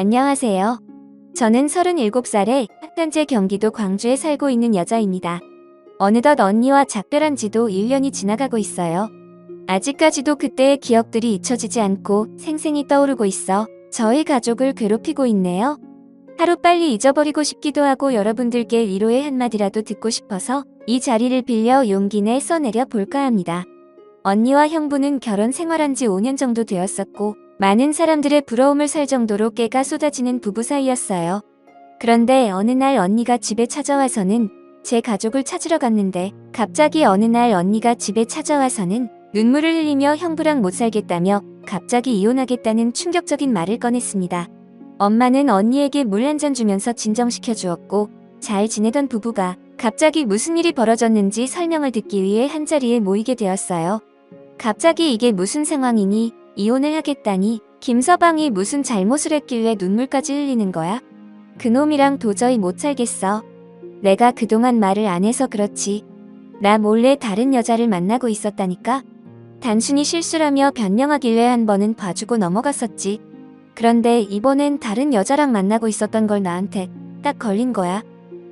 안녕하세요. 저는 37살에 현재 경기도 광주에 살고 있는 여자입니다. 어느덧 언니와 작별한 지도 1년이 지나가고 있어요. 아직까지도 그때의 기억들이 잊혀지지 않고 생생히 떠오르고 있어 저희 가족을 괴롭히고 있네요. 하루빨리 잊어버리고 싶기도 하고 여러분들께 위로의 한마디라도 듣고 싶어서 이 자리를 빌려 용기 내 써내려 볼까 합니다. 언니와 형부는 결혼 생활한 지 5년 정도 되었었고 많은 사람들의 부러움을 살 정도로 깨가 쏟아지는 부부 사이였어요. 그런데 어느 날 언니가 집에 찾아와서는 제 가족을 찾으러 갔는데 갑자기 어느 날 언니가 집에 찾아와서는 눈물을 흘리며 형부랑 못 살겠다며 갑자기 이혼하겠다는 충격적인 말을 꺼냈습니다. 엄마는 언니에게 물 한 잔 주면서 진정시켜 주었고 잘 지내던 부부가 갑자기 무슨 일이 벌어졌는지 설명을 듣기 위해 한자리에 모이게 되었어요. 갑자기 이게 무슨 상황이니? 이혼을 하겠다니? 김서방이 무슨 잘못을 했길래 눈물까지 흘리는 거야? 그놈이랑 도저히 못 살겠어. 내가 그동안 말을 안 해서 그렇지. 나 몰래 다른 여자를 만나고 있었다니까? 단순히 실수라며 변명하길래 한 번은 봐주고 넘어갔었지. 그런데 이번엔 다른 여자랑 만나고 있었던 걸 나한테 딱 걸린 거야.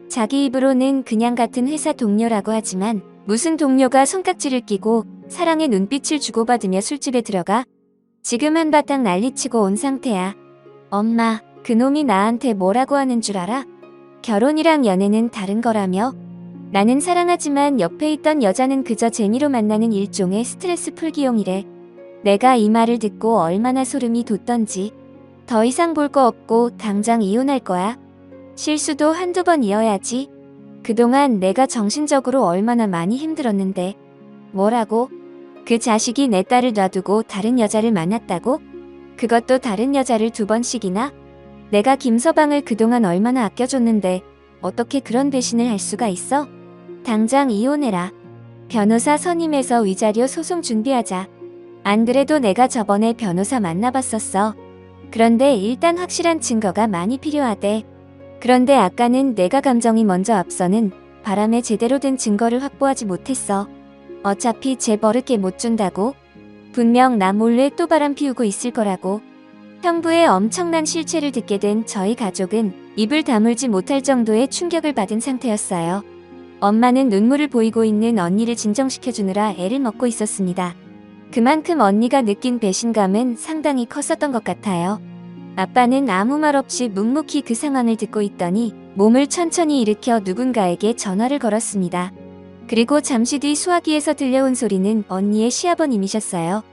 자기 입으로는 그냥 같은 회사 동료라고 하지만 무슨 동료가 손깍지를 끼고 사랑의 눈빛을 주고받으며 술집에 들어가? 지금 한바탕 난리치고 온 상태야. 엄마, 그놈이 나한테 뭐라고 하는 줄 알아? 결혼이랑 연애는 다른 거라며? 나는 사랑하지만 옆에 있던 여자는 그저 재미로 만나는 일종의 스트레스 풀기용이래. 내가 이 말을 듣고 얼마나 소름이 돋던지. 더 이상 볼 거 없고 당장 이혼할 거야. 실수도 한두 번이어야지. 그동안 내가 정신적으로 얼마나 많이 힘들었는데. 뭐라고? 그 자식이 내 딸을 놔두고 다른 여자를 만났다고? 그것도 다른 여자를 2번씩이나? 내가 김서방을 그동안 얼마나 아껴줬는데 어떻게 그런 배신을 할 수가 있어? 당장 이혼해라. 변호사 선임해서 위자료 소송 준비하자. 안 그래도 내가 저번에 변호사 만나봤었어. 그런데 일단 확실한 증거가 많이 필요하대. 그런데 아까는 내가 감정이 먼저 앞서는 바람에 제대로 된 증거를 확보하지 못했어. 어차피 제 버릇게 못 준다고? 분명 나 몰래 또 바람 피우고 있을 거라고. 형부의 엄청난 실체를 듣게 된 저희 가족은 입을 다물지 못할 정도의 충격을 받은 상태였어요. 엄마는 눈물을 보이고 있는 언니를 진정시켜주느라 애를 먹고 있었습니다. 그만큼 언니가 느낀 배신감은 상당히 컸었던 것 같아요. 아빠는 아무 말 없이 묵묵히 그 상황을 듣고 있더니 몸을 천천히 일으켜 누군가에게 전화를 걸었습니다. 그리고 잠시 뒤 수화기에서 들려온 소리는 언니의 시아버님이셨어요.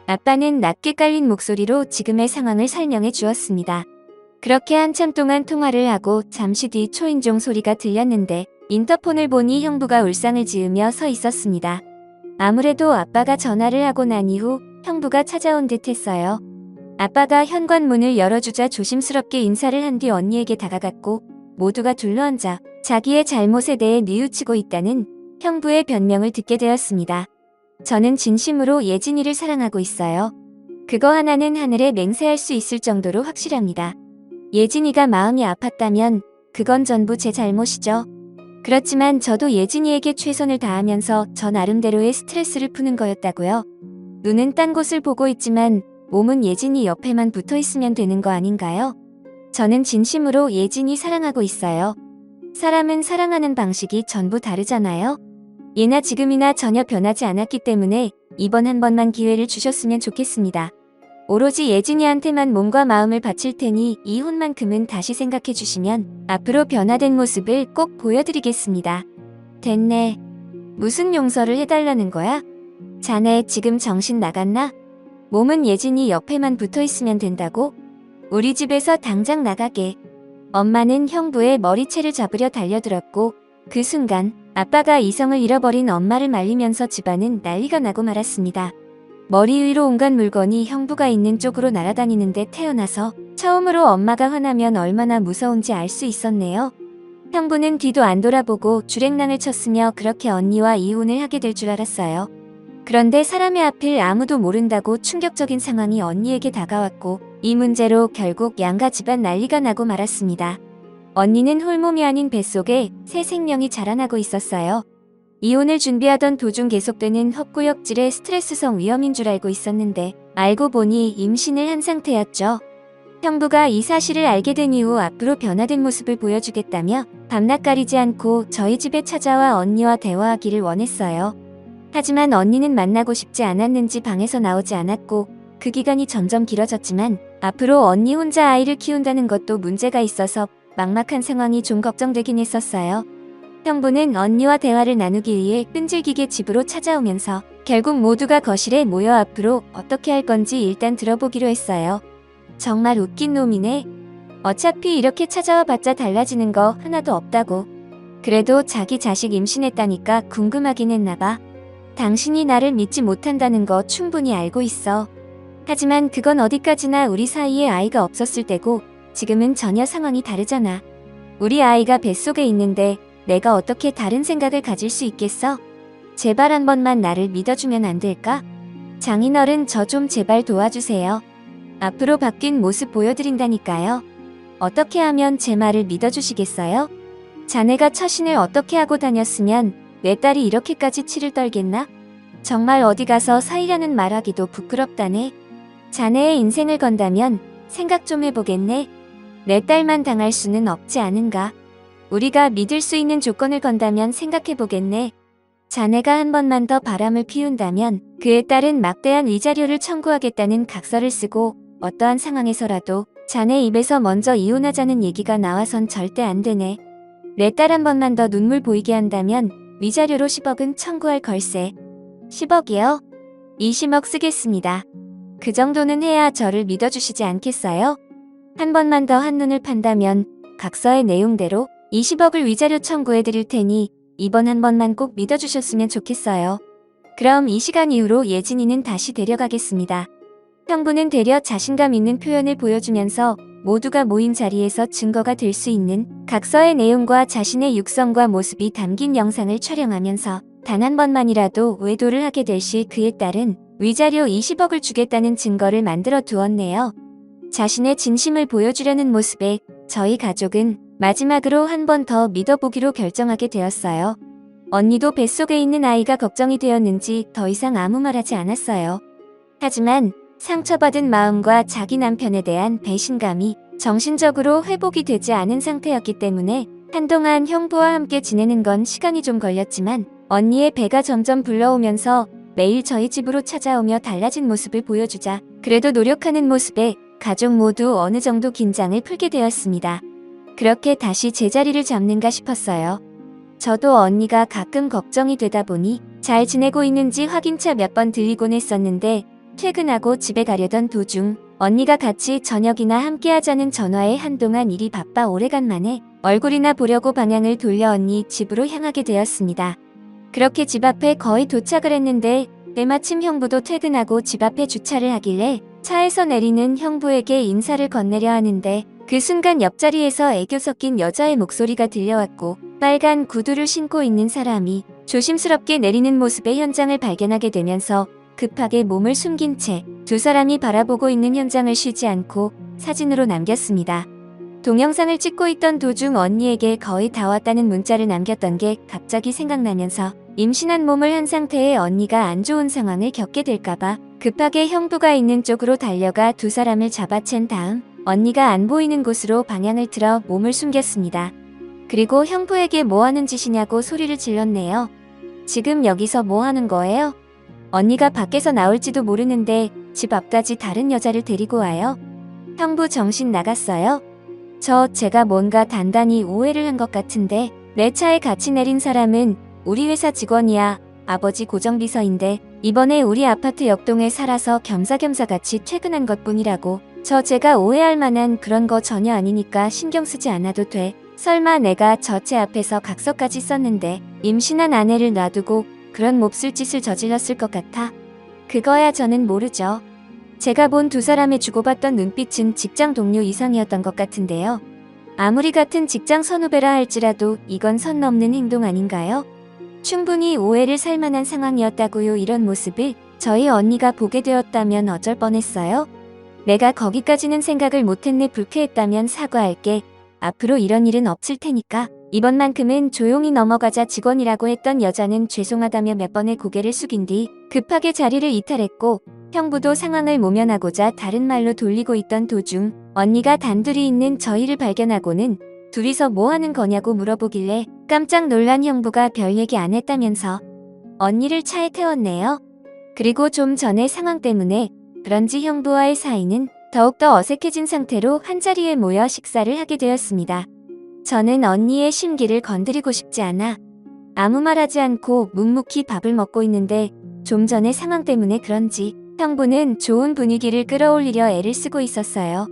아빠는 낮게 깔린 목소리로 지금의 상황을 설명해 주었습니다. 그렇게 한참 동안 통화를 하고 잠시 뒤 초인종 소리가 들렸는데 인터폰을 보니 형부가 울상을 지으며 서 있었습니다. 아무래도 아빠가 전화를 하고 난 이후 형부가 찾아온 듯 했어요. 아빠가 현관문을 열어주자 조심스럽게 인사를 한 뒤 언니에게 다가갔고 모두가 둘러앉아 자기의 잘못에 대해 뉘우치고 있다는 형부의 변명을 듣게 되었습니다. 저는 진심으로 예진이를 사랑하고 있어요. 그거 하나는 하늘에 맹세할 수 있을 정도로 확실합니다. 예진이가 마음이 아팠다면 그건 전부 제 잘못이죠. 그렇지만 저도 예진이에게 최선을 다하면서 저 나름대로의 스트레스를 푸는 거였다고요. 눈은 딴 곳을 보고 있지만 몸은 예진이 옆에만 붙어 있으면 되는 거 아닌가요? 저는 진심으로 예진이 사랑하고 있어요. 사람은 사랑하는 방식이 전부 다르잖아요. 예나 지금이나 전혀 변하지 않았기 때문에 이번 한 번만 기회를 주셨으면 좋겠습니다. 오로지 예진이한테만 몸과 마음을 바칠 테니 이혼만큼은 다시 생각해 주시면 앞으로 변화된 모습을 꼭 보여드리겠습니다. 됐네. 무슨 용서를 해달라는 거야? 자네 지금 정신 나갔나? 몸은 예진이 옆에만 붙어 있으면 된다고? 우리 집에서 당장 나가게. 엄마는 형부의 머리채를 잡으려 달려들었고 그 순간 아빠가 이성을 잃어버린 엄마를 말리면서 집안은 난리가 나고 말았습니다. 머리 위로 온갖 물건이 형부가 있는 쪽으로 날아다니는데 태어나서 처음으로 엄마가 화나면 얼마나 무서운지 알 수 있었네요. 형부는 뒤도 안 돌아보고 주랭랑을 쳤으며 그렇게 언니와 이혼을 하게 될 줄 알았어요. 그런데 사람의 앞을 아무도 모른다고 충격적인 상황이 언니에게 다가왔고 이 문제로 결국 양가 집안 난리가 나고 말았습니다. 언니는 홀몸이 아닌 뱃속에 새 생명이 자라나고 있었어요. 이혼을 준비하던 도중 계속되는 헛구역질의 스트레스성 위험인 줄 알고 있었는데 알고 보니 임신을 한 상태였죠. 형부가 이 사실을 알게 된 이후 앞으로 변화된 모습을 보여주겠다며 밤낮 가리지 않고 저희 집에 찾아와 언니와 대화하기를 원했어요. 하지만 언니는 만나고 싶지 않았는지 방에서 나오지 않았고 그 기간이 점점 길어졌지만 앞으로 언니 혼자 아이를 키운다는 것도 문제가 있어서 막막한 상황이 좀 걱정되긴 했었어요. 형부는 언니와 대화를 나누기 위해 끈질기게 집으로 찾아오면서 결국 모두가 거실에 모여 앞으로 어떻게 할 건지 일단 들어보기로 했어요. 정말 웃긴 놈이네. 어차피 이렇게 찾아와 봤자 달라지는 거 하나도 없다고. 그래도 자기 자식 임신했다니까 궁금하긴 했나봐. 당신이 나를 믿지 못한다는 거 충분히 알고 있어. 하지만 그건 어디까지나 우리 사이에 아이가 없었을 때고 지금은 전혀 상황이 다르잖아. 우리 아이가 뱃속에 있는데 내가 어떻게 다른 생각을 가질 수 있겠어? 제발 한 번만 나를 믿어주면 안 될까? 장인어른 저 좀 제발 도와주세요. 앞으로 바뀐 모습 보여드린다니까요. 어떻게 하면 제 말을 믿어주시겠어요? 자네가 처신을 어떻게 하고 다녔으면 내 딸이 이렇게까지 치를 떨겠나? 정말 어디 가서 사이라는 말하기도 부끄럽다네. 자네의 인생을 건다면 생각 좀 해보겠네. 내 딸만 당할 수는 없지 않은가? 우리가 믿을 수 있는 조건을 건다면 생각해보겠네. 자네가 한 번만 더 바람을 피운다면 그에 따른 막대한 위자료를 청구하겠다는 각서를 쓰고 어떠한 상황에서라도 자네 입에서 먼저 이혼하자는 얘기가 나와선 절대 안 되네. 내 딸 한 번만 더 눈물 보이게 한다면 위자료로 10억은 청구할 걸세. 10억이요? 20억 쓰겠습니다. 그 정도는 해야 저를 믿어주시지 않겠어요? 한 번만 더 한눈을 판다면 각서의 내용대로 20억을 위자료 청구해 드릴 테니 이번 한 번만 꼭 믿어주셨으면 좋겠어요. 그럼 이 시간 이후로 예진이는 다시 데려가겠습니다. 형부는 되려 자신감 있는 표현을 보여주면서 모두가 모인 자리에서 증거가 될 수 있는 각서의 내용과 자신의 육성과 모습이 담긴 영상을 촬영하면서 단 한 번만이라도 외도를 하게 될 시 그에 따른 위자료 20억을 주겠다는 증거를 만들어 두었네요. 자신의 진심을 보여주려는 모습에 저희 가족은 마지막으로 한 번 더 믿어보기로 결정하게 되었어요. 언니도 뱃속에 있는 아이가 걱정이 되었는지 더 이상 아무 말하지 않았어요. 하지만 상처받은 마음과 자기 남편에 대한 배신감이 정신적으로 회복이 되지 않은 상태였기 때문에 한동안 형부와 함께 지내는 건 시간이 좀 걸렸지만 언니의 배가 점점 불러오면서 매일 저희 집으로 찾아오며 달라진 모습을 보여주자 그래도 노력하는 모습에 가족 모두 어느 정도 긴장을 풀게 되었습니다. 그렇게 다시 제자리를 잡는가 싶었어요. 저도 언니가 가끔 걱정이 되다 보니 잘 지내고 있는지 확인차 몇 번 들리곤 했었는데 퇴근하고 집에 가려던 도중 언니가 같이 저녁이나 함께 하자는 전화에 한동안 일이 바빠 오래간만에 얼굴이나 보려고 방향을 돌려 언니 집으로 향하게 되었습니다. 그렇게 집 앞에 거의 도착을 했는데 때마침 형부도 퇴근하고 집 앞에 주차를 하길래 차에서 내리는 형부에게 인사를 건네려 하는데 그 순간 옆자리에서 애교 섞인 여자의 목소리가 들려왔고 빨간 구두를 신고 있는 사람이 조심스럽게 내리는 모습의 현장을 발견하게 되면서 급하게 몸을 숨긴 채 두 사람이 바라보고 있는 현장을 쉬지 않고 사진으로 남겼습니다. 동영상을 찍고 있던 도중 언니에게 거의 다 왔다는 문자를 남겼던 게 갑자기 생각나면서 임신한 몸을 한 상태의 언니가 안 좋은 상황을 겪게 될까봐 급하게 형부가 있는 쪽으로 달려가 두 사람을 잡아챈 다음 언니가 안 보이는 곳으로 방향을 틀어 몸을 숨겼습니다. 그리고 형부에게 뭐 하는 짓이냐고 소리를 질렀네요. 지금 여기서 뭐 하는 거예요? 언니가 밖에서 나올지도 모르는데 집 앞까지 다른 여자를 데리고 와요? 형부 정신 나갔어요? 제가 뭔가 단단히 오해를 한 것 같은데 내 차에 같이 내린 사람은 우리 회사 직원이야. 아버지 고정비서인데 이번에 우리 아파트 옆동에 살아서 겸사겸사 같이 퇴근한 것뿐이라고. 제가 오해할 만한 그런 거 전혀 아니니까 신경 쓰지 않아도 돼. 설마 내가 제 앞에서 각서까지 썼는데 임신한 아내를 놔두고 그런 몹쓸 짓을 저질렀을 것 같아? 그거야 저는 모르죠. 제가 본 두 사람의 주고받던 눈빛은 직장 동료 이상이었던 것 같은데요. 아무리 같은 직장 선후배라 할지라도 이건 선 넘는 행동 아닌가요? 충분히 오해를 살 만한 상황이었다고요. 이런 모습을 저희 언니가 보게 되었다면 어쩔 뻔했어요? 내가 거기까지는 생각을 못했네. 불쾌했다면 사과할게. 앞으로 이런 일은 없을 테니까 이번만큼은 조용히 넘어가자. 직원이라고 했던 여자는 죄송하다며 몇 번의 고개를 숙인 뒤 급하게 자리를 이탈했고 형부도 상황을 모면하고자 다른 말로 돌리고 있던 도중 언니가 단둘이 있는 저희를 발견하고는 둘이서 뭐 하는 거냐고 물어보길래 깜짝 놀란 형부가 별 얘기 안 했다면서 언니를 차에 태웠네요. 그리고 좀 전의 상황 때문에 그런지 형부와의 사이는 더욱더 어색해진 상태로 한자리에 모여 식사를 하게 되었습니다. 저는 언니의 심기를 건드리고 싶지 않아 아무 말하지 않고 묵묵히 밥을 먹고 있는데 좀 전의 상황 때문에 그런지 형부는 좋은 분위기를 끌어올리려 애를 쓰고 있었어요.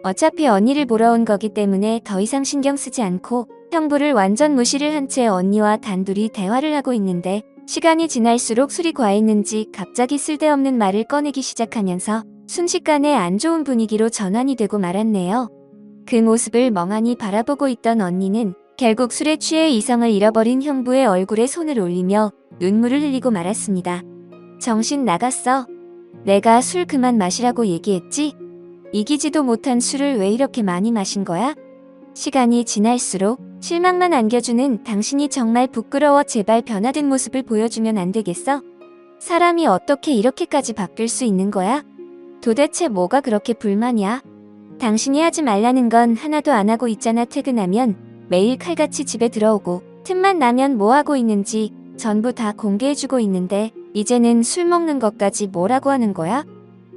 어차피 언니를 보러 온 거기 때문에 더 이상 신경 쓰지 않고 형부를 완전 무시를 한 채 언니와 단둘이 대화를 하고 있는데 시간이 지날수록 술이 과했는지 갑자기 쓸데없는 말을 꺼내기 시작하면서 순식간에 안 좋은 분위기로 전환이 되고 말았네요. 그 모습을 멍하니 바라보고 있던 언니는 결국 술에 취해 이성을 잃어버린 형부의 얼굴에 손을 올리며 눈물을 흘리고 말았습니다. 정신 나갔어. 내가 술 그만 마시라고 얘기했지? 이기지도 못한 술을 왜 이렇게 많이 마신 거야? 시간이 지날수록 실망만 안겨주는 당신이 정말 부끄러워. 제발 변화된 모습을 보여주면 안 되겠어? 사람이 어떻게 이렇게까지 바뀔 수 있는 거야? 도대체 뭐가 그렇게 불만이야? 당신이 하지 말라는 건 하나도 안 하고 있잖아. 퇴근하면 매일 칼같이 집에 들어오고 틈만 나면 뭐 하고 있는지 전부 다 공개해주고 있는데 이제는 술 먹는 것까지 뭐라고 하는 거야?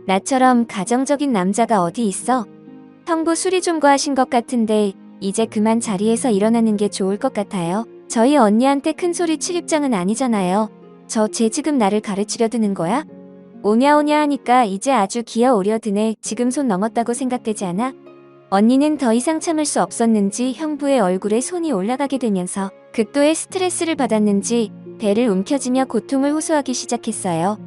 나처럼 가정적인 남자가 어디 있어? 형부 술이 좀 과하신 것 같은데 이제 그만 자리에서 일어나는 게 좋을 것 같아요. 저희 언니한테 큰소리 칠 입장은 아니잖아요. 저 쟤 지금 나를 가르치려 드는 거야? 오냐오냐 하니까 이제 아주 기어오려 드네. 지금 손 넘었다고 생각되지 않아? 언니는 더 이상 참을 수 없었는지 형부의 얼굴에 손이 올라가게 되면서 극도의 스트레스를 받았는지 배를 움켜쥐며 고통을 호소하기 시작했어요.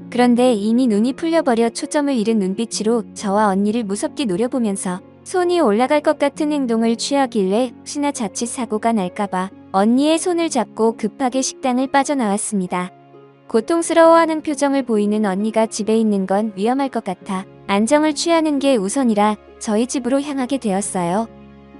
그런데 이미 눈이 풀려버려 초점을 잃은 눈빛으로 저와 언니를 무섭게 노려보면서 손이 올라갈 것 같은 행동을 취하길래 혹시나 자칫 사고가 날까봐 언니의 손을 잡고 급하게 식당을 빠져나왔습니다. 고통스러워하는 표정을 보이는 언니가 집에 있는 건 위험할 것 같아 안정을 취하는 게 우선이라 저희 집으로 향하게 되었어요.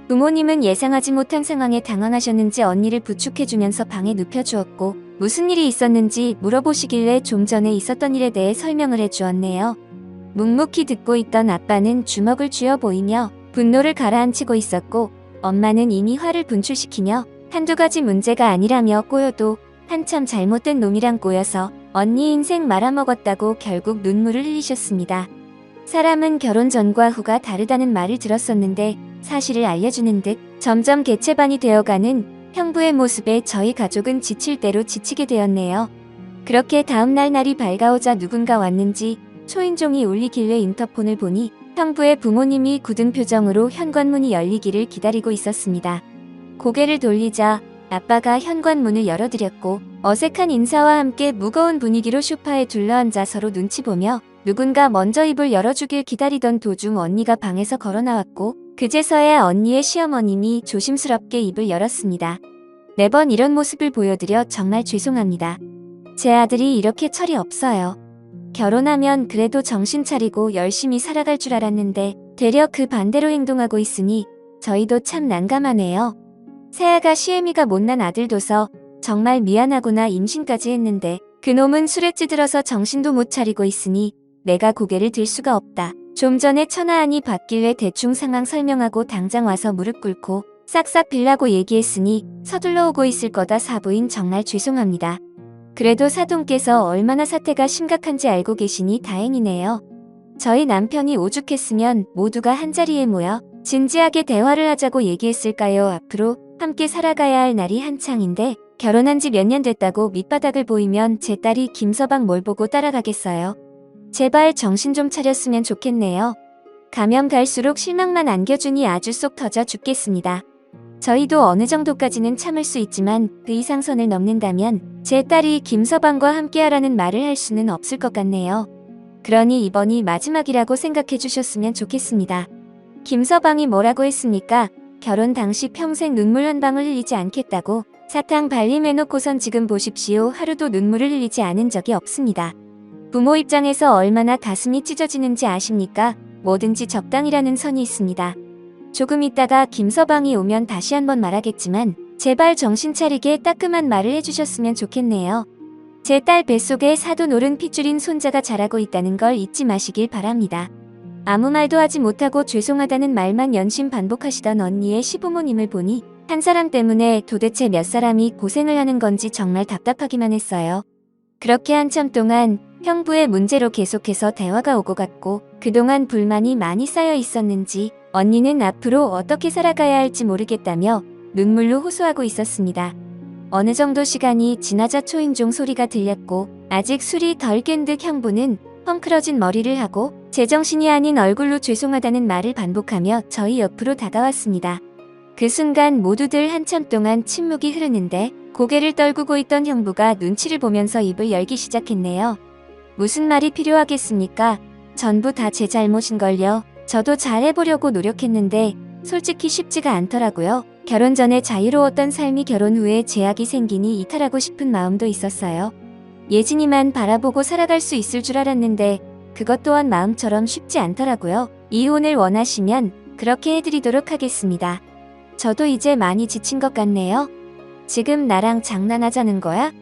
부모님은 예상하지 못한 상황에 당황하셨는지 언니를 부축해주면서 방에 눕혀주었고 무슨 일이 있었는지 물어보시길래 좀 전에 있었던 일에 대해 설명을 해주었네요. 묵묵히 듣고 있던 아빠는 주먹을 쥐어 보이며 분노를 가라앉히고 있었고 엄마는 이미 화를 분출시키며 한두 가지 문제가 아니라며 꼬여도 한참 잘못된 놈이랑 꼬여서 언니 인생 말아먹었다고 결국 눈물을 흘리셨습니다. 사람은 결혼 전과 후가 다르다는 말을 들었었는데 사실을 알려주는 듯 점점 개체반이 되어가는 형부의 모습에 저희 가족은 지칠 대로 지치게 되었네요. 그렇게 다음날 날이 밝아오자 누군가 왔는지 초인종이 울리길래 인터폰을 보니 형부의 부모님이 굳은 표정으로 현관문이 열리기를 기다리고 있었습니다. 고개를 돌리자 아빠가 현관문을 열어드렸고 어색한 인사와 함께 무거운 분위기로 소파에 둘러앉아 서로 눈치 보며 누군가 먼저 입을 열어주길 기다리던 도중 언니가 방에서 걸어 나왔고 그제서야 언니의 시어머님이 조심스럽게 입을 열었습니다. 매번 이런 모습을 보여드려 정말 죄송합니다. 제 아들이 이렇게 철이 없어요. 결혼하면 그래도 정신 차리고 열심히 살아갈 줄 알았는데 되려 그 반대로 행동하고 있으니 저희도 참 난감하네요. 새아가 시애미가 못난 아들도서 정말 미안하구나. 임신까지 했는데 그놈은 술에 찌들어서 정신도 못 차리고 있으니 내가 고개를 들 수가 없다. 좀 전에 천하안이 받길래 대충 상황 설명하고 당장 와서 무릎 꿇고 싹싹 빌라고 얘기했으니 서둘러 오고 있을 거다. 사부인 정말 죄송합니다. 그래도 사돈께서 얼마나 사태가 심각한지 알고 계시니 다행이네요. 저희 남편이 오죽했으면 모두가 한자리에 모여 진지하게 대화를 하자고 얘기했을까요? 앞으로 함께 살아가야 할 날이 한창인데 결혼한 지 몇 년 됐다고 밑바닥을 보이면 제 딸이 김서방 뭘 보고 따라가겠어요. 제발 정신 좀 차렸으면 좋겠네요. 가면 갈수록 실망만 안겨주니 아주 속 터져 죽겠습니다. 저희도 어느 정도까지는 참을 수 있지만 그 이상 선을 넘는다면 제 딸이 김서방과 함께하라는 말을 할 수는 없을 것 같네요. 그러니 이번이 마지막이라고 생각해 주셨으면 좋겠습니다. 김서방이 뭐라고 했습니까? 결혼 당시 평생 눈물 한 방울 흘리지 않겠다고 사탕 발림해놓고선 지금 보십시오. 하루도 눈물을 흘리지 않은 적이 없습니다. 부모 입장에서 얼마나 가슴이 찢어지는지 아십니까? 뭐든지 적당이라는 선이 있습니다. 조금 있다가 김서방이 오면 다시 한번 말하겠지만 제발 정신 차리게 따끔한 말을 해주셨으면 좋겠네요. 제 딸 뱃속에 사돈 오른 핏줄인 손자가 자라고 있다는 걸 잊지 마시길 바랍니다. 아무 말도 하지 못하고 죄송하다는 말만 연신 반복하시던 언니의 시부모님을 보니 한 사람 때문에 도대체 몇 사람이 고생을 하는 건지 정말 답답하기만 했어요. 그렇게 한참 동안 형부의 문제로 계속해서 대화가 오고 갔고 그동안 불만이 많이 쌓여 있었는지 언니는 앞으로 어떻게 살아가야 할지 모르겠다며 눈물로 호소하고 있었습니다. 어느 정도 시간이 지나자 초인종 소리가 들렸고 아직 술이 덜 깬 듯 형부는 헝클어진 머리를 하고 제정신이 아닌 얼굴로 죄송하다는 말을 반복하며 저희 옆으로 다가왔습니다. 그 순간 모두들 한참 동안 침묵이 흐르는데 고개를 떨구고 있던 형부가 눈치를 보면서 입을 열기 시작했네요. 무슨 말이 필요하겠습니까? 전부 다 제 잘못인걸요. 저도 잘해보려고 노력했는데 솔직히 쉽지가 않더라고요. 결혼 전에 자유로웠던 삶이 결혼 후에 제약이 생기니 이탈하고 싶은 마음도 있었어요. 예진이만 바라보고 살아갈 수 있을 줄 알았는데 그것 또한 마음처럼 쉽지 않더라고요. 이혼을 원하시면 그렇게 해드리도록 하겠습니다. 저도 이제 많이 지친 것 같네요. 지금 나랑 장난하자는 거야?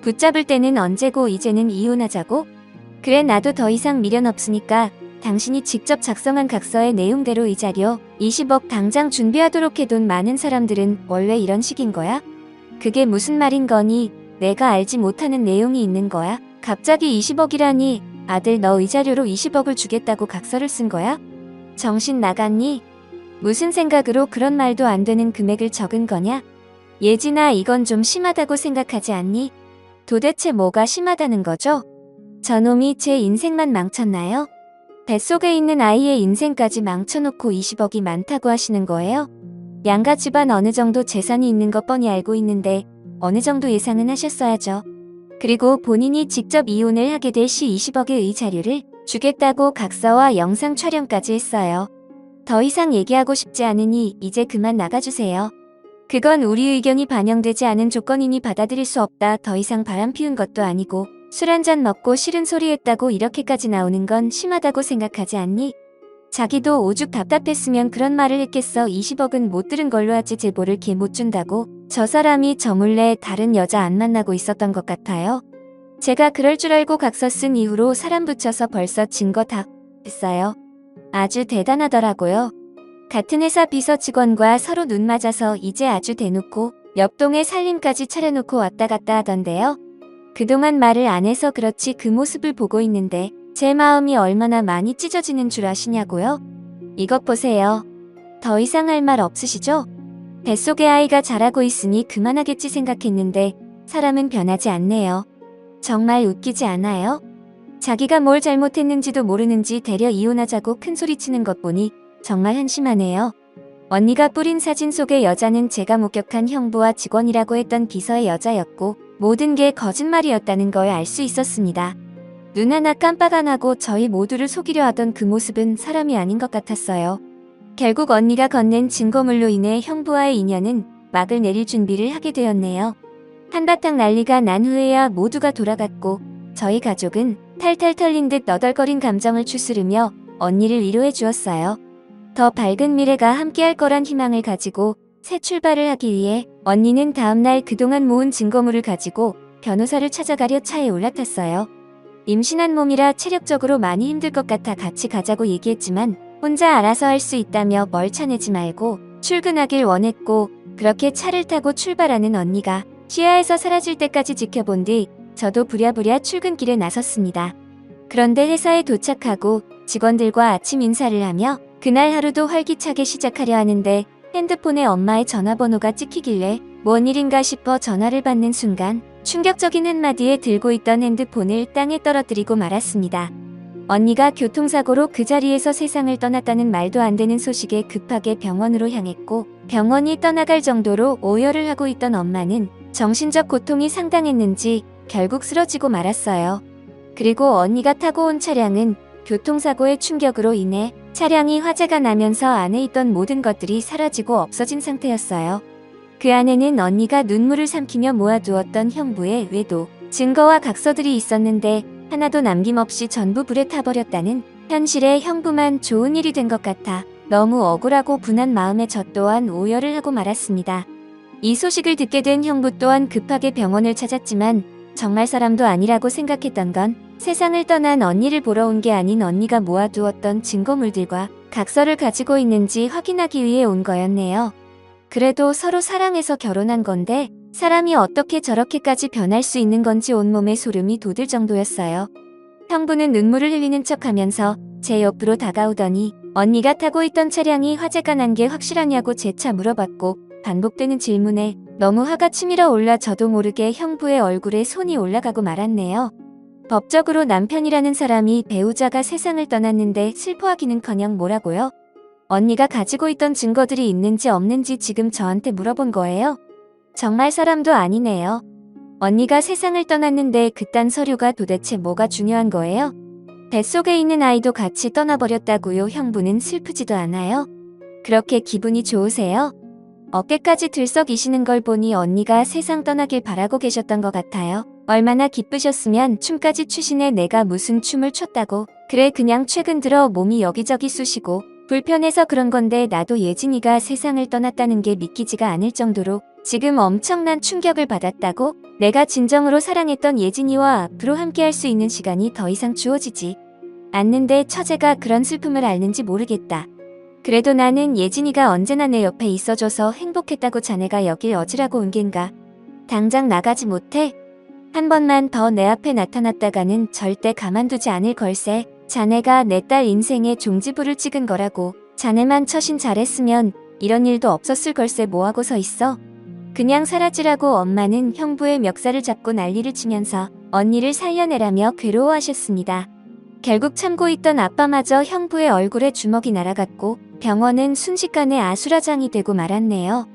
붙잡을 때는 언제고 이제는 이혼하자고? 그래 나도 더 이상 미련 없으니까 당신이 직접 작성한 각서의 내용대로 이 자료 20억 당장 준비하도록 해둔 많은 사람들은 원래 이런 식인 거야? 그게 무슨 말인 거니? 내가 알지 못하는 내용이 있는 거야? 갑자기 20억이라니 아들 너 이 자료로 20억을 주겠다고 각서를 쓴 거야? 정신 나갔니? 무슨 생각으로 그런 말도 안 되는 금액을 적은 거냐? 예진아 이건 좀 심하다고 생각하지 않니? 도대체 뭐가 심하다는 거죠? 저놈이 제 인생만 망쳤나요? 뱃속에 있는 아이의 인생까지 망쳐놓고 20억이 많다고 하시는 거예요? 양가 집안 어느 정도 재산이 있는 것 뻔히 알고 있는데 어느 정도 예상은 하셨어야죠. 그리고 본인이 직접 이혼을 하게 될 시 20억의 자료를 주겠다고 각서와 영상 촬영까지 했어요. 더 이상 얘기하고 싶지 않으니 이제 그만 나가주세요. 그건 우리 의견이 반영되지 않은 조건이니 받아들일 수 없다. 더 이상 바람 피운 것도 아니고 술 한잔 먹고 싫은 소리 했다고 이렇게까지 나오는 건 심하다고 생각하지 않니? 자기도 오죽 답답했으면 그런 말을 했겠어. 20억은 못 들은 걸로 하지 제보를 걔 못 준다고. 저 사람이 저 몰래 다른 여자 안 만나고 있었던 것 같아요. 제가 그럴 줄 알고 각서 쓴 이후로 사람 붙여서 벌써 증거 다 했어요. 아주 대단하더라고요. 같은 회사 비서 직원과 서로 눈 맞아서 이제 아주 대놓고 옆동에 살림까지 차려놓고 왔다 갔다 하던데요. 그동안 말을 안 해서 그렇지 그 모습을 보고 있는데 제 마음이 얼마나 많이 찢어지는 줄 아시냐고요? 이것 보세요. 더 이상 할 말 없으시죠? 뱃속에 아이가 자라고 있으니 그만하겠지 생각했는데 사람은 변하지 않네요. 정말 웃기지 않아요? 자기가 뭘 잘못했는지도 모르는지 되려 이혼하자고 큰소리치는 것 보니 정말 한심하네요. 언니가 뿌린 사진 속의 여자는 제가 목격한 형부와 직원이라고 했던 비서의 여자였고 모든 게 거짓말이었다는 걸 알 수 있었습니다. 눈 하나 깜빡 안 하고 저희 모두를 속이려 하던 그 모습은 사람이 아닌 것 같았어요. 결국 언니가 건넨 증거물로 인해 형부와의 인연은 막을 내릴 준비를 하게 되었네요. 한바탕 난리가 난 후에야 모두가 돌아갔고 저희 가족은 탈탈 털린 듯 너덜거린 감정을 추스르며 언니를 위로해 주었어요. 더 밝은 미래가 함께할 거란 희망을 가지고 새 출발을 하기 위해 언니는 다음날 그동안 모은 증거물을 가지고 변호사를 찾아가려 차에 올라탔어요. 임신한 몸이라 체력적으로 많이 힘들 것 같아 같이 가자고 얘기했지만 혼자 알아서 할 수 있다며 뭘 차내지 말고 출근하길 원했고 그렇게 차를 타고 출발하는 언니가 시야에서 사라질 때까지 지켜본 뒤 저도 부랴부랴 출근길에 나섰습니다. 그런데 회사에 도착하고 직원들과 아침 인사를 하며 그날 하루도 활기차게 시작하려 하는데 핸드폰에 엄마의 전화번호가 찍히길래 뭔 일인가 싶어 전화를 받는 순간 충격적인 한마디에 들고 있던 핸드폰을 땅에 떨어뜨리고 말았습니다. 언니가 교통사고로 그 자리에서 세상을 떠났다는 말도 안 되는 소식에 급하게 병원으로 향했고 병원이 떠나갈 정도로 오열을 하고 있던 엄마는 정신적 고통이 상당했는지 결국 쓰러지고 말았어요. 그리고 언니가 타고 온 차량은 교통사고의 충격으로 인해 차량이 화재가 나면서 안에 있던 모든 것들이 사라지고 없어진 상태였어요. 그 안에는 언니가 눈물을 삼키며 모아두었던 형부의 외도, 증거와 각서들이 있었는데 하나도 남김없이 전부 불에 타버렸다는 현실에 형부만 좋은 일이 된 것 같아 너무 억울하고 분한 마음에 저 또한 오열을 하고 말았습니다. 이 소식을 듣게 된 형부 또한 급하게 병원을 찾았지만 정말 사람도 아니라고 생각했던 건 세상을 떠난 언니를 보러 온 게 아닌 언니가 모아두었던 증거물들과 각서를 가지고 있는지 확인하기 위해 온 거였네요. 그래도 서로 사랑해서 결혼한 건데 사람이 어떻게 저렇게까지 변할 수 있는 건지 온몸에 소름이 돋을 정도였어요. 형부는 눈물을 흘리는 척하면서 제 옆으로 다가오더니 언니가 타고 있던 차량이 화재가 난 게 확실하냐고 재차 물어봤고 반복되는 질문에 너무 화가 치밀어 올라 저도 모르게 형부의 얼굴에 손이 올라가고 말았네요. 법적으로 남편이라는 사람이 배우자가 세상을 떠났는데 슬퍼하기는커녕 뭐라고요? 언니가 가지고 있던 증거들이 있는지 없는지 지금 저한테 물어본 거예요? 정말 사람도 아니네요. 언니가 세상을 떠났는데 그딴 서류가 도대체 뭐가 중요한 거예요? 뱃속에 있는 아이도 같이 떠나버렸다고요. 형부는 슬프지도 않아요? 그렇게 기분이 좋으세요? 어깨까지 들썩이시는 걸 보니 언니가 세상 떠나길 바라고 계셨던 것 같아요. 얼마나 기쁘셨으면 춤까지 추시네. 내가 무슨 춤을 췄다고. 그래, 그냥 최근 들어 몸이 여기저기 쑤시고 불편해서 그런 건데 나도 예진이가 세상을 떠났다는 게 믿기지가 않을 정도로 지금 엄청난 충격을 받았다고? 내가 진정으로 사랑했던 예진이와 앞으로 함께할 수 있는 시간이 더 이상 주어지지 않는데 처제가 그런 슬픔을 앓는지 모르겠다. 그래도 나는 예진이가 언제나 내 옆에 있어줘서 행복했다고. 자네가 여길 어지라고 온 겐가? 당장 나가지 못해? 한 번만 더 내 앞에 나타났다가는 절대 가만두지 않을 걸세. 자네가 내 딸 인생에 종지부를 찍은 거라고. 자네만 처신 잘했으면 이런 일도 없었을 걸세. 뭐하고 서 있어? 그냥 사라지라고. 엄마는 형부의 멱살을 잡고 난리를 치면서 언니를 살려내라며 괴로워하셨습니다. 결국 참고 있던 아빠마저 형부의 얼굴에 주먹이 날아갔고 병원은 순식간에 아수라장이 되고 말았네요.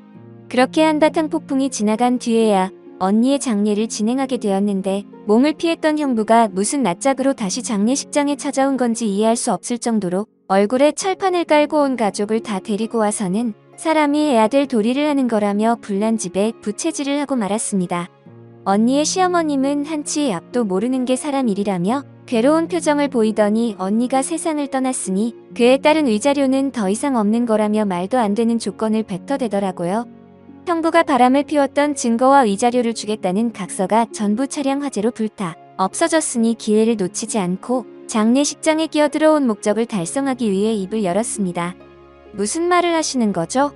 그렇게 한바탕 폭풍이 지나간 뒤에야 언니의 장례를 진행하게 되었는데 몸을 피했던 형부가 무슨 낯짝으로 다시 장례식장에 찾아온 건지 이해할 수 없을 정도로 얼굴에 철판을 깔고 온 가족을 다 데리고 와서는 사람이 해야 될 도리를 하는 거라며 불난 집에 부채질을 하고 말았습니다. 언니의 시어머님은 한치 앞도 모르는 게 사람 일이라며 괴로운 표정을 보이더니 언니가 세상을 떠났으니 그에 따른 위자료는 더 이상 없는 거라며 말도 안 되는 조건을 뱉어대더라고요. 형부가 바람을 피웠던 증거와 위자료를 주겠다는 각서가 전부 차량 화재로 불타 없어졌으니 기회를 놓치지 않고 장례식장에 끼어들어온 목적을 달성하기 위해 입을 열었습니다. 무슨 말을 하시는 거죠?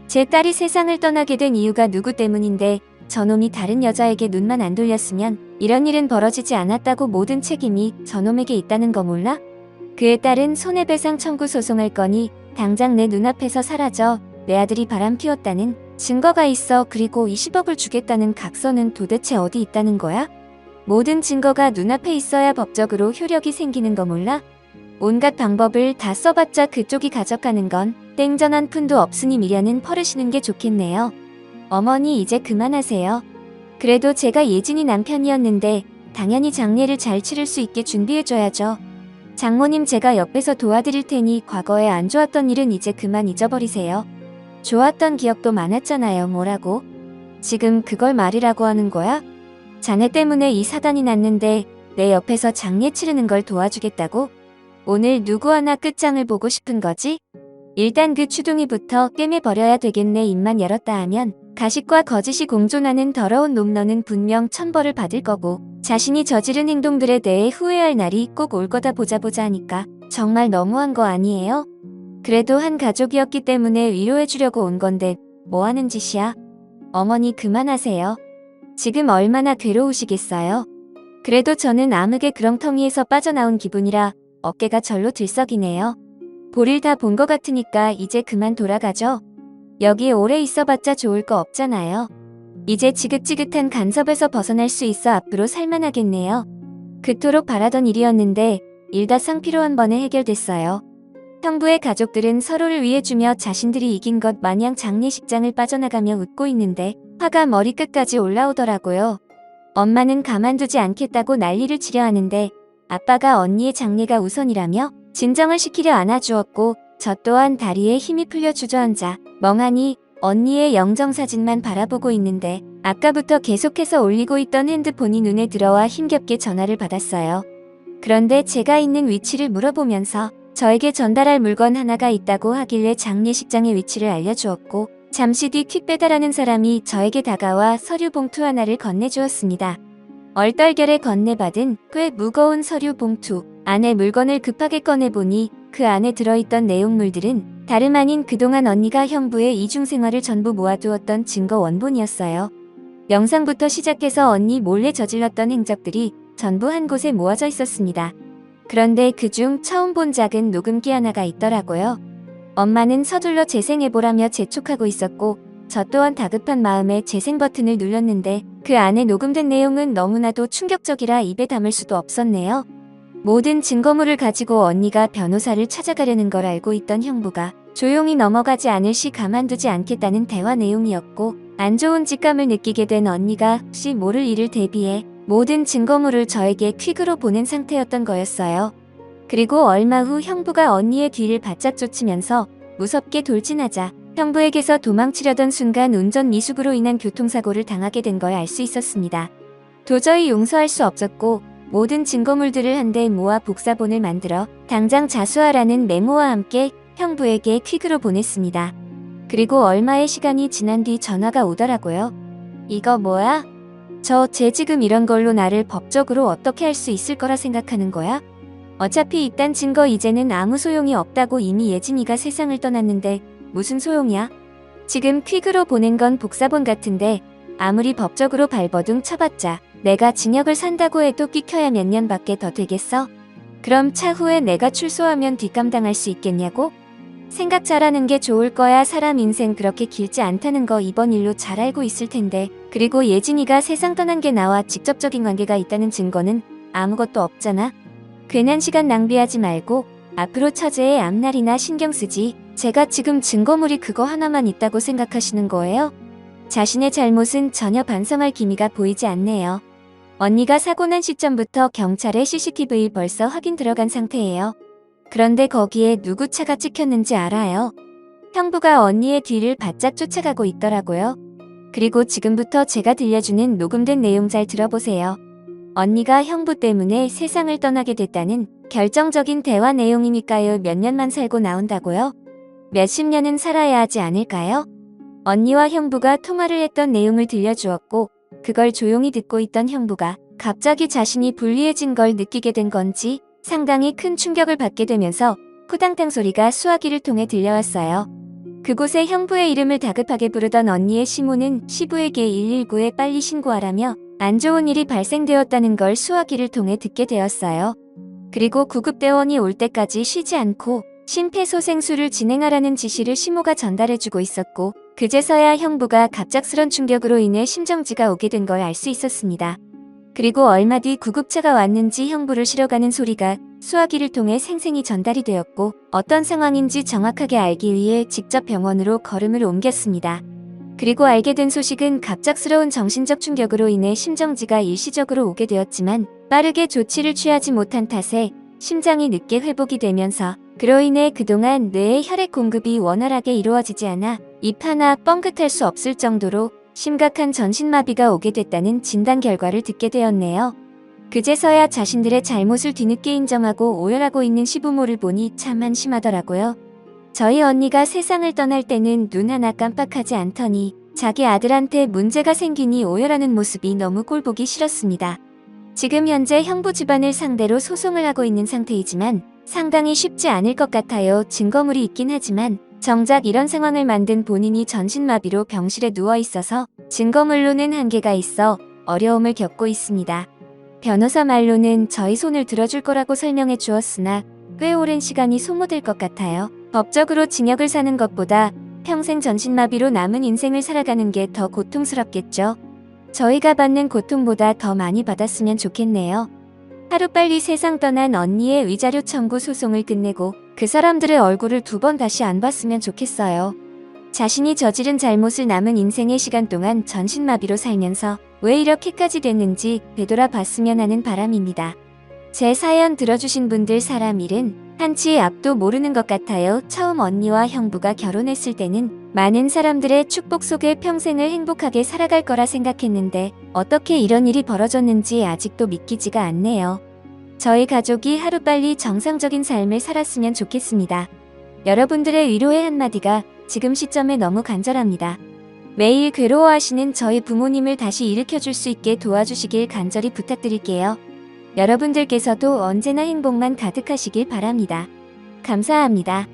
제 딸이 세상을 떠나게 된 이유가 누구 때문인데 저놈이 다른 여자에게 눈만 안 돌렸으면 이런 일은 벌어지지 않았다고. 모든 책임이 저놈에게 있다는 거 몰라? 그의 딸은 손해배상 청구 소송할 거니 당장 내 눈앞에서 사라져. 내 아들이 바람 피웠다는 증거가 있어. 그리고 20억을 주겠다는 각서는 도대체 어디 있다는 거야? 모든 증거가 눈앞에 있어야 법적으로 효력이 생기는 거 몰라? 온갖 방법을 다 써봤자 그쪽이 가져가는 건 땡전 한 푼도 없으니 미련은 버리시는 게 좋겠네요. 어머니, 이제 그만하세요. 그래도 제가 예진이 남편이었는데 당연히 장례를 잘 치를 수 있게 준비해줘야죠. 장모님, 제가 옆에서 도와드릴 테니 과거에 안 좋았던 일은 이제 그만 잊어버리세요. 좋았던 기억도 많았잖아요. 뭐라고? 지금 그걸 말이라고 하는 거야? 자네 때문에 이 사단이 났는데 내 옆에서 장례 치르는 걸 도와주겠다고? 오늘 누구 하나 끝장을 보고 싶은 거지? 일단 그 추둥이부터 꿰매버려야 되겠네. 입만 열었다 하면 가식과 거짓이 공존하는 더러운 놈. 너는 분명 천벌을 받을 거고 자신이 저지른 행동들에 대해 후회할 날이 꼭 올 거다. 보자 하니까 정말 너무한 거 아니에요? 그래도 한 가족이었기 때문에 위로해주려고 온 건데 뭐 하는 짓이야? 어머니, 그만하세요. 지금 얼마나 괴로우시겠어요? 그래도 저는 암흑의 구렁텅이에서 빠져나온 기분이라 어깨가 절로 들썩이네요. 볼일 다 본 것 같으니까 이제 그만 돌아가죠. 여기 오래 있어봤자 좋을 거 없잖아요. 이제 지긋지긋한 간섭에서 벗어날 수 있어 앞으로 살만하겠네요. 그토록 바라던 일이었는데 일다상피로 한 번에 해결됐어요. 형부의 가족들은 서로를 위해주며 자신들이 이긴 것 마냥 장례식장을 빠져나가며 웃고 있는데 화가 머리끝까지 올라오더라고요. 엄마는 가만두지 않겠다고 난리를 치려 하는데 아빠가 언니의 장례가 우선이라며 진정을 시키려 안아주었고 저 또한 다리에 힘이 풀려 주저앉아 멍하니 언니의 영정사진만 바라보고 있는데 아까부터 계속해서 올리고 있던 핸드폰이 눈에 들어와 힘겹게 전화를 받았어요. 그런데 제가 있는 위치를 물어보면서 저에게 전달할 물건 하나가 있다고 하길래 장례식장의 위치를 알려주었고 잠시 뒤 퀵 배달하는 사람이 저에게 다가와 서류 봉투 하나를 건네주었습니다. 얼떨결에 건네받은 꽤 무거운 서류 봉투 안에 물건을 급하게 꺼내보니 그 안에 들어있던 내용물들은 다름 아닌 그동안 언니가 형부의 이중생활을 전부 모아두었던 증거 원본이었어요. 영상부터 시작해서 언니 몰래 저질렀던 행적들이 전부 한 곳에 모아져 있었습니다. 그런데 그중 처음 본 작은 녹음기 하나가 있더라고요. 엄마는 서둘러 재생해보라며 재촉하고 있었고 저 또한 다급한 마음에 재생 버튼을 눌렀는데 그 안에 녹음된 내용은 너무나도 충격적이라 입에 담을 수도 없었네요. 모든 증거물을 가지고 언니가 변호사를 찾아가려는 걸 알고 있던 형부가 조용히 넘어가지 않을 시 가만두지 않겠다는 대화 내용이었고 안 좋은 직감을 느끼게 된 언니가 혹시 모를 일을 대비해 모든 증거물을 저에게 퀵으로 보낸 상태였던 거였어요. 그리고 얼마 후 형부가 언니의 뒤를 바짝 쫓으면서 무섭게 돌진하자 형부에게서 도망치려던 순간 운전 미숙으로 인한 교통사고를 당하게 된 걸 알 수 있었습니다. 도저히 용서할 수 없었고 모든 증거물들을 한데 모아 복사본을 만들어 당장 자수하라는 메모와 함께 형부에게 퀵으로 보냈습니다. 그리고 얼마의 시간이 지난 뒤 전화가 오더라고요. 이거 뭐야? 쟤 지금 이런 걸로 나를 법적으로 어떻게 할 수 있을 거라 생각하는 거야? 어차피 이딴 증거 이제는 아무 소용이 없다고 이미 예진이가 세상을 떠났는데 무슨 소용이야? 지금 퀵으로 보낸 건 복사본 같은데 아무리 법적으로 발버둥 쳐봤자 내가 징역을 산다고 해도 끽혀야 몇 년밖에 더 되겠어? 그럼 차후에 내가 출소하면 뒷감당할 수 있겠냐고? 생각 잘하는 게 좋을 거야. 사람 인생 그렇게 길지 않다는 거 이번 일로 잘 알고 있을 텐데. 그리고 예진이가 세상 떠난 게 나와 직접적인 관계가 있다는 증거는 아무것도 없잖아. 괜한 시간 낭비하지 말고 앞으로 처제의 앞날이나 신경 쓰지. 제가 지금 증거물이 그거 하나만 있다고 생각하시는 거예요? 자신의 잘못은 전혀 반성할 기미가 보이지 않네요. 언니가 사고 난 시점부터 경찰에 CCTV 벌써 확인 들어간 상태예요. 그런데 거기에 누구 차가 찍혔는지 알아요? 형부가 언니의 뒤를 바짝 쫓아가고 있더라고요. 그리고 지금부터 제가 들려주는 녹음된 내용 잘 들어보세요. 언니가 형부 때문에 세상을 떠나게 됐다는 결정적인 대화 내용이니까요. 몇 년만 살고 나온다고요? 몇십 년은 살아야 하지 않을까요? 언니와 형부가 통화를 했던 내용을 들려주었고 그걸 조용히 듣고 있던 형부가 갑자기 자신이 불리해진 걸 느끼게 된 건지 상당히 큰 충격을 받게 되면서 후당탕 소리가 수화기를 통해 들려왔어요. 그곳에 형부의 이름을 다급하게 부르던 언니의 시모는 시부에게 119에 빨리 신고하라며 안 좋은 일이 발생되었다는 걸 수화기를 통해 듣게 되었어요. 그리고 구급대원이 올 때까지 쉬지 않고 심폐소생술을 진행하라는 지시를 시모가 전달해주고 있었고 그제서야 형부가 갑작스런 충격으로 인해 심정지가 오게 된 걸 알 수 있었습니다. 그리고 얼마 뒤 구급차가 왔는지 형부를 실어가는 소리가 수화기를 통해 생생히 전달이 되었고 어떤 상황인지 정확하게 알기 위해 직접 병원으로 걸음을 옮겼습니다. 그리고 알게 된 소식은 갑작스러운 정신적 충격으로 인해 심정지가 일시적으로 오게 되었지만 빠르게 조치를 취하지 못한 탓에 심장이 늦게 회복이 되면서 그로 인해 그동안 뇌의 혈액 공급이 원활하게 이루어지지 않아 입 하나 뻥긋할 수 없을 정도로 심각한 전신마비가 오게 됐다는 진단 결과를 듣게 되었네요. 그제서야 자신들의 잘못을 뒤늦게 인정하고 오열하고 있는 시부모를 보니 참 한심하더라고요. 저희 언니가 세상을 떠날 때는 눈 하나 깜빡하지 않더니 자기 아들한테 문제가 생기니 오열하는 모습이 너무 꼴보기 싫었습니다. 지금 현재 형부 집안을 상대로 소송을 하고 있는 상태이지만 상당히 쉽지 않을 것 같아요. 증거물이 있긴 하지만 정작 이런 상황을 만든 본인이 전신마비로 병실에 누워 있어서 증거물로는 한계가 있어 어려움을 겪고 있습니다. 변호사 말로는 저희 손을 들어줄 거라고 설명해 주었으나 꽤 오랜 시간이 소모될 것 같아요. 법적으로 징역을 사는 것보다 평생 전신마비로 남은 인생을 살아가는 게 더 고통스럽겠죠. 저희가 받는 고통보다 더 많이 받았으면 좋겠네요. 하루빨리 세상 떠난 언니의 위자료 청구 소송을 끝내고 그 사람들의 얼굴을 2번 다시 안 봤으면 좋겠어요. 자신이 저지른 잘못을 남은 인생의 시간 동안 전신마비로 살면서 왜 이렇게까지 됐는지 되돌아봤으면 하는 바람입니다. 제 사연 들어주신 분들 사람 일은 한치의 앞도 모르는 것 같아요. 처음 언니와 형부가 결혼했을 때는 많은 사람들의 축복 속에 평생을 행복하게 살아갈 거라 생각했는데 어떻게 이런 일이 벌어졌는지 아직도 믿기지가 않네요. 저희 가족이 하루빨리 정상적인 삶을 살았으면 좋겠습니다. 여러분들의 위로의 한마디가 지금 시점에 너무 간절합니다. 매일 괴로워하시는 저희 부모님을 다시 일으켜줄 수 있게 도와주시길 간절히 부탁드릴게요. 여러분들께서도 언제나 행복만 가득하시길 바랍니다. 감사합니다.